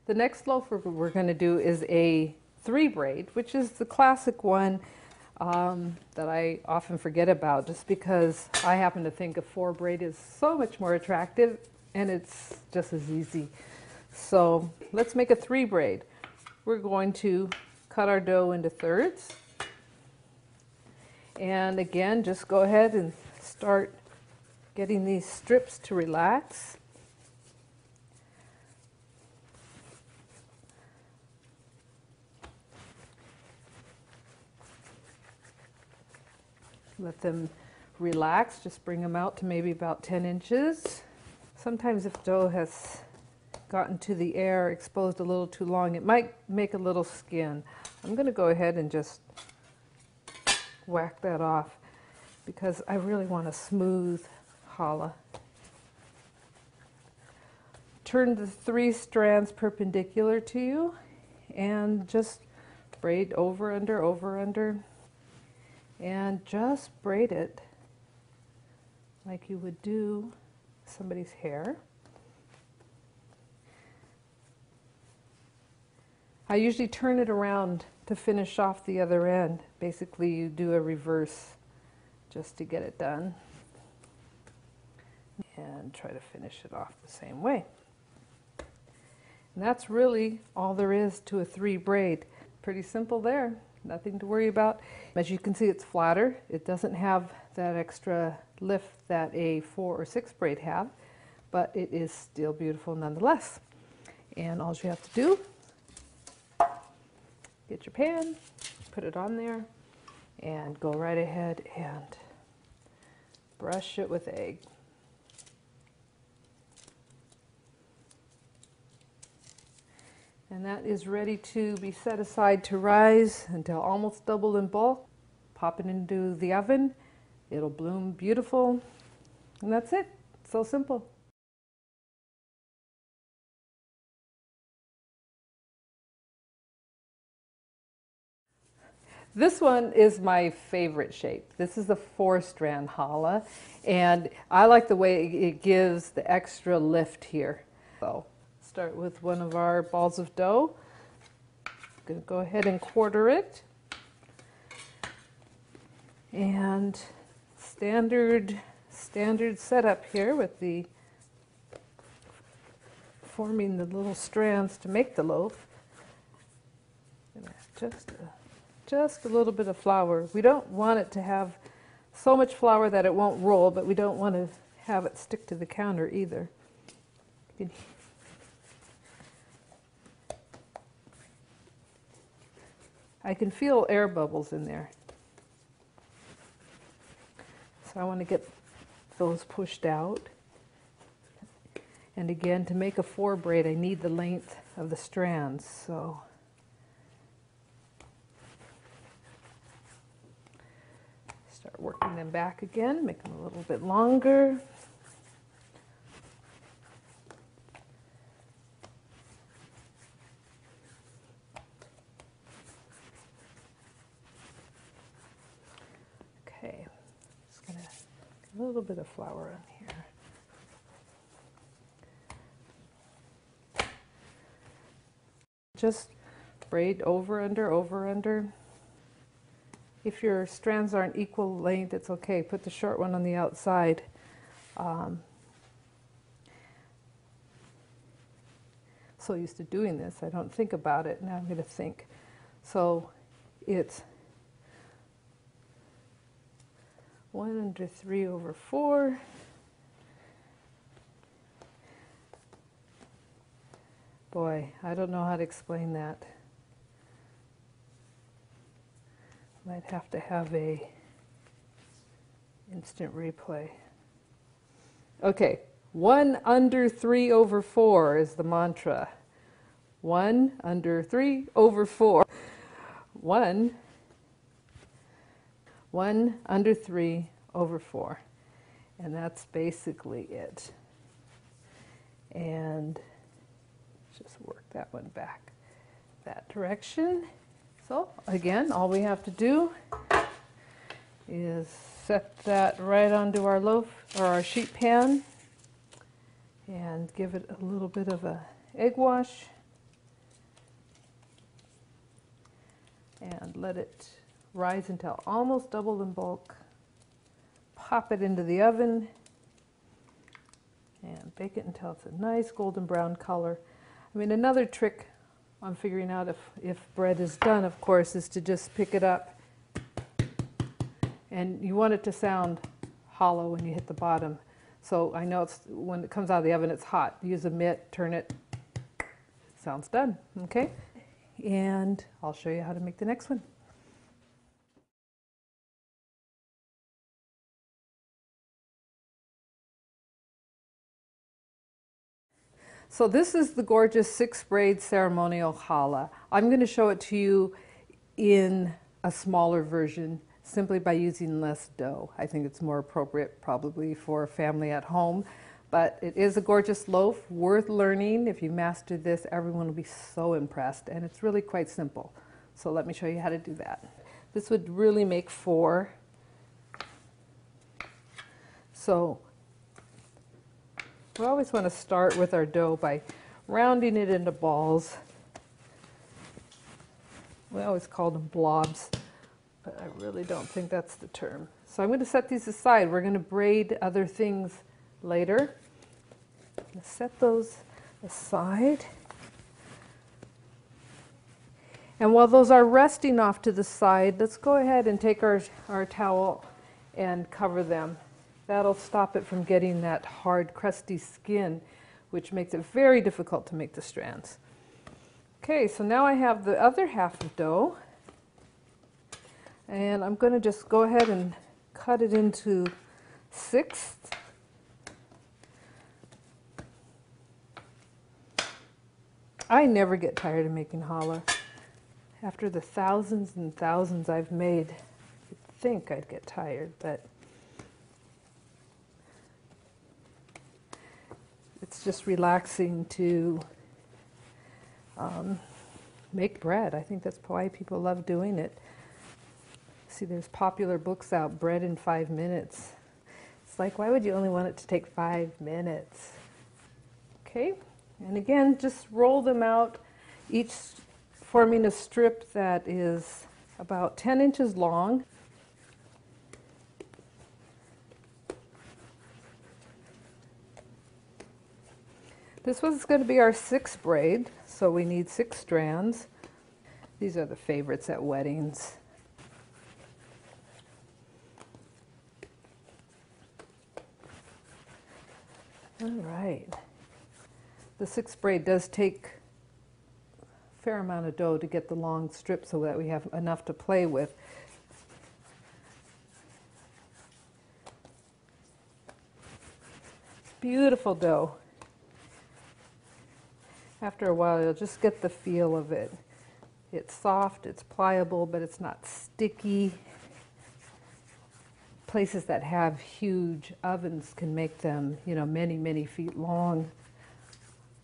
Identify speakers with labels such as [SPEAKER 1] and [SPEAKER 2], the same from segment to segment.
[SPEAKER 1] The next loaf we're going to do is a 3-braid, which is the classic one that I often forget about just because I happen to think a 4-braid is so much more attractive and it's just as easy. So let's make a 3-braid. We're going to cut our dough into thirds. And again, just go ahead and start getting these strips to relax. Let them relax, just bring them out to maybe about 10 inches. Sometimes if dough has gotten to the air, exposed a little too long, it might make a little skin. I'm going to go ahead and just whack that off because I really want a smooth challah. Turn the 3 strands perpendicular to you and just braid over, under, and just braid it like you would do somebody's hair. I usually turn it around to finish off the other end. Basically, you do a reverse just to get it done. And try to finish it off the same way. And that's really all there is to a 3-braid. Pretty simple there, nothing to worry about. As you can see, it's flatter. It doesn't have that extra lift that a 4 or 6 braid have, but it is still beautiful nonetheless. And all you have to do, get your pan, put it on there, and go right ahead and brush it with egg. And that is ready to be set aside to rise until almost double in bulk. Pop it into the oven. It'll bloom beautiful. And that's it. So simple. This one is my favorite shape. This is a 4-strand challah, and I like the way it gives the extra lift here. So start with one of our balls of dough. I'm going to go ahead and quarter it. And standard setup here with the forming the little strands to make the loaf. Just a little bit of flour. We don't want it to have so much flour that it won't roll, but we don't want to have it stick to the counter either. I can feel air bubbles in there. So I want to get those pushed out. And again, to make a 4-braid, I need the length of the strands. So start working them back again, make them a little bit longer. Okay, just gonna get a little bit of flour on here. Just braid over, under. If your strands aren't equal length, it's okay. Put the short one on the outside. So used to doing this, I don't think about it. Now I'm going to think. So it's 1/3/4. Boy, I don't know how to explain that. Might have to have a instant replay. Okay, 1/3/4 is the mantra. 1/3/4. 1/3/4. And that's basically it. And just work that one back that direction. So again, all we have to do is set that right onto our loaf or our sheet pan and give it a little bit of a egg wash. and let it rise until almost double in bulk. Pop it into the oven and bake it until it's a nice golden brown color. I mean, another trick on figuring out if bread is done, of course, is to just pick it up, and you want it to sound hollow when you hit the bottom. So I know it's when it comes out of the oven, it's hot. Use a mitt, turn it, sounds done, okay? And I'll show you how to make the next one. So this is the gorgeous 6-braid ceremonial challah. I'm going to show it to you in a smaller version simply by using less dough. I think it's more appropriate probably for a family at home, but it is a gorgeous loaf, worth learning. If you master this, everyone will be so impressed, and it's really quite simple. So let me show you how to do that. This would really make 4. So we always want to start with our dough by rounding it into balls. We always call them blobs, but I really don't think that's the term. So I'm going to set these aside. We're going to braid other things later. Let's set those aside. And while those are resting off to the side, let's go ahead and take our towel and cover them. That'll stop it from getting that hard, crusty skin, which makes it very difficult to make the strands. Okay, so now I have the other half of dough, and I'm going to just go ahead and cut it into 6ths. I never get tired of making challah. After the thousands and thousands I've made, you'd think I'd get tired, but it's just relaxing to make bread. I think that's why people love doing it. See, there's popular books out, Bread in 5 minutes. It's like, why would you only want it to take 5 minutes? Okay, and again, just roll them out, each forming a strip that is about 10 inches long. This was going to be our 6th braid, so we need 6 strands. These are the favorites at weddings. All right. The 6th braid does take a fair amount of dough to get the long strip so that we have enough to play with. Beautiful dough. After a while, you'll just get the feel of it. It's soft, it's pliable, but it's not sticky. Places that have huge ovens can make them, you know, many, many feet long.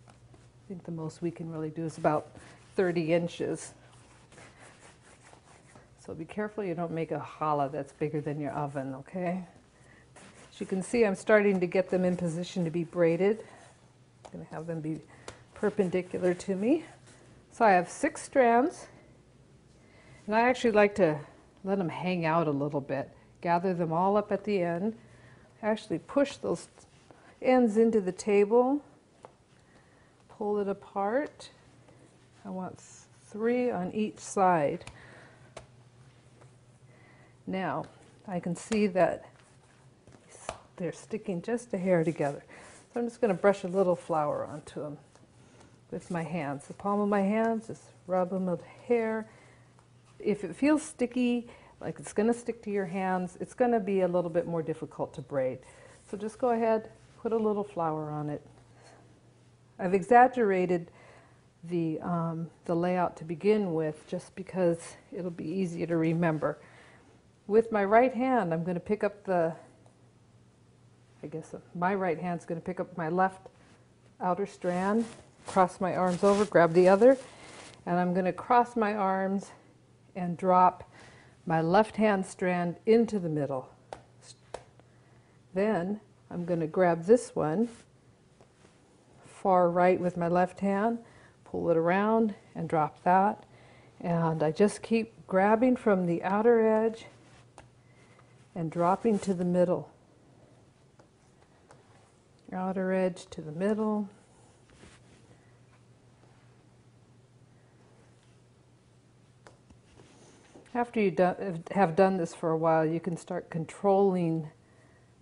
[SPEAKER 1] I think the most we can really do is about 30 inches. So be careful you don't make a challah that's bigger than your oven, okay? As you can see, I'm starting to get them in position to be braided. I'm going to have them be perpendicular to me. So I have 6 strands, and I actually like to let them hang out a little bit. Gather them all up at the end. Actually push those ends into the table. Pull it apart. I want 3 on each side. Now I can see that they're sticking just a hair together. So I'm just going to brush a little flour onto them with my hands. The palm of my hands, just rub them with hair. If it feels sticky, like it's going to stick to your hands, it's going to be a little bit more difficult to braid. So just go ahead, put a little flour on it. I've exaggerated the layout to begin with just because it'll be easier to remember. With my right hand, I'm going to pick up my right hand's going to pick up my left outer strand, cross my arms over, grab the other, and I'm going to cross my arms and drop my left hand strand into the middle. Then I'm going to grab this one, far right with my left hand, pull it around and drop that, And I just keep grabbing from the outer edge and dropping to the middle. Outer edge to the middle. After you have done this for a while, you can start controlling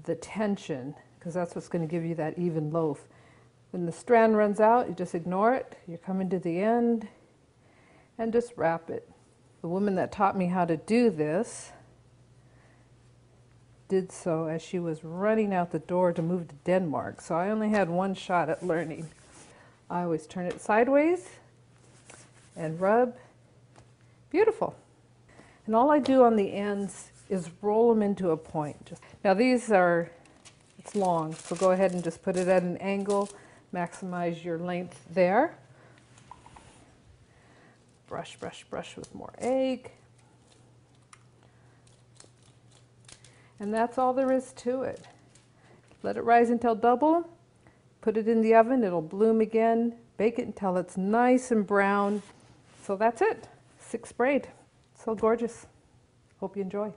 [SPEAKER 1] the tension, because that's what's going to give you that even loaf. When the strand runs out, you just ignore it. You're coming to the end and just wrap it. The woman that taught me how to do this did so as she was running out the door to move to Denmark, so I only had one shot at learning. I always turn it sideways and rub. Beautiful. And all I do on the ends is roll them into a point. Now these are, it's long, so go ahead and just put it at an angle, maximize your length there. Brush, brush, brush with more egg. And that's all there is to it. Let it rise until double, put it in the oven, it'll bloom again, bake it until it's nice and brown. So that's it, 6 braid. So gorgeous. Hope you enjoy.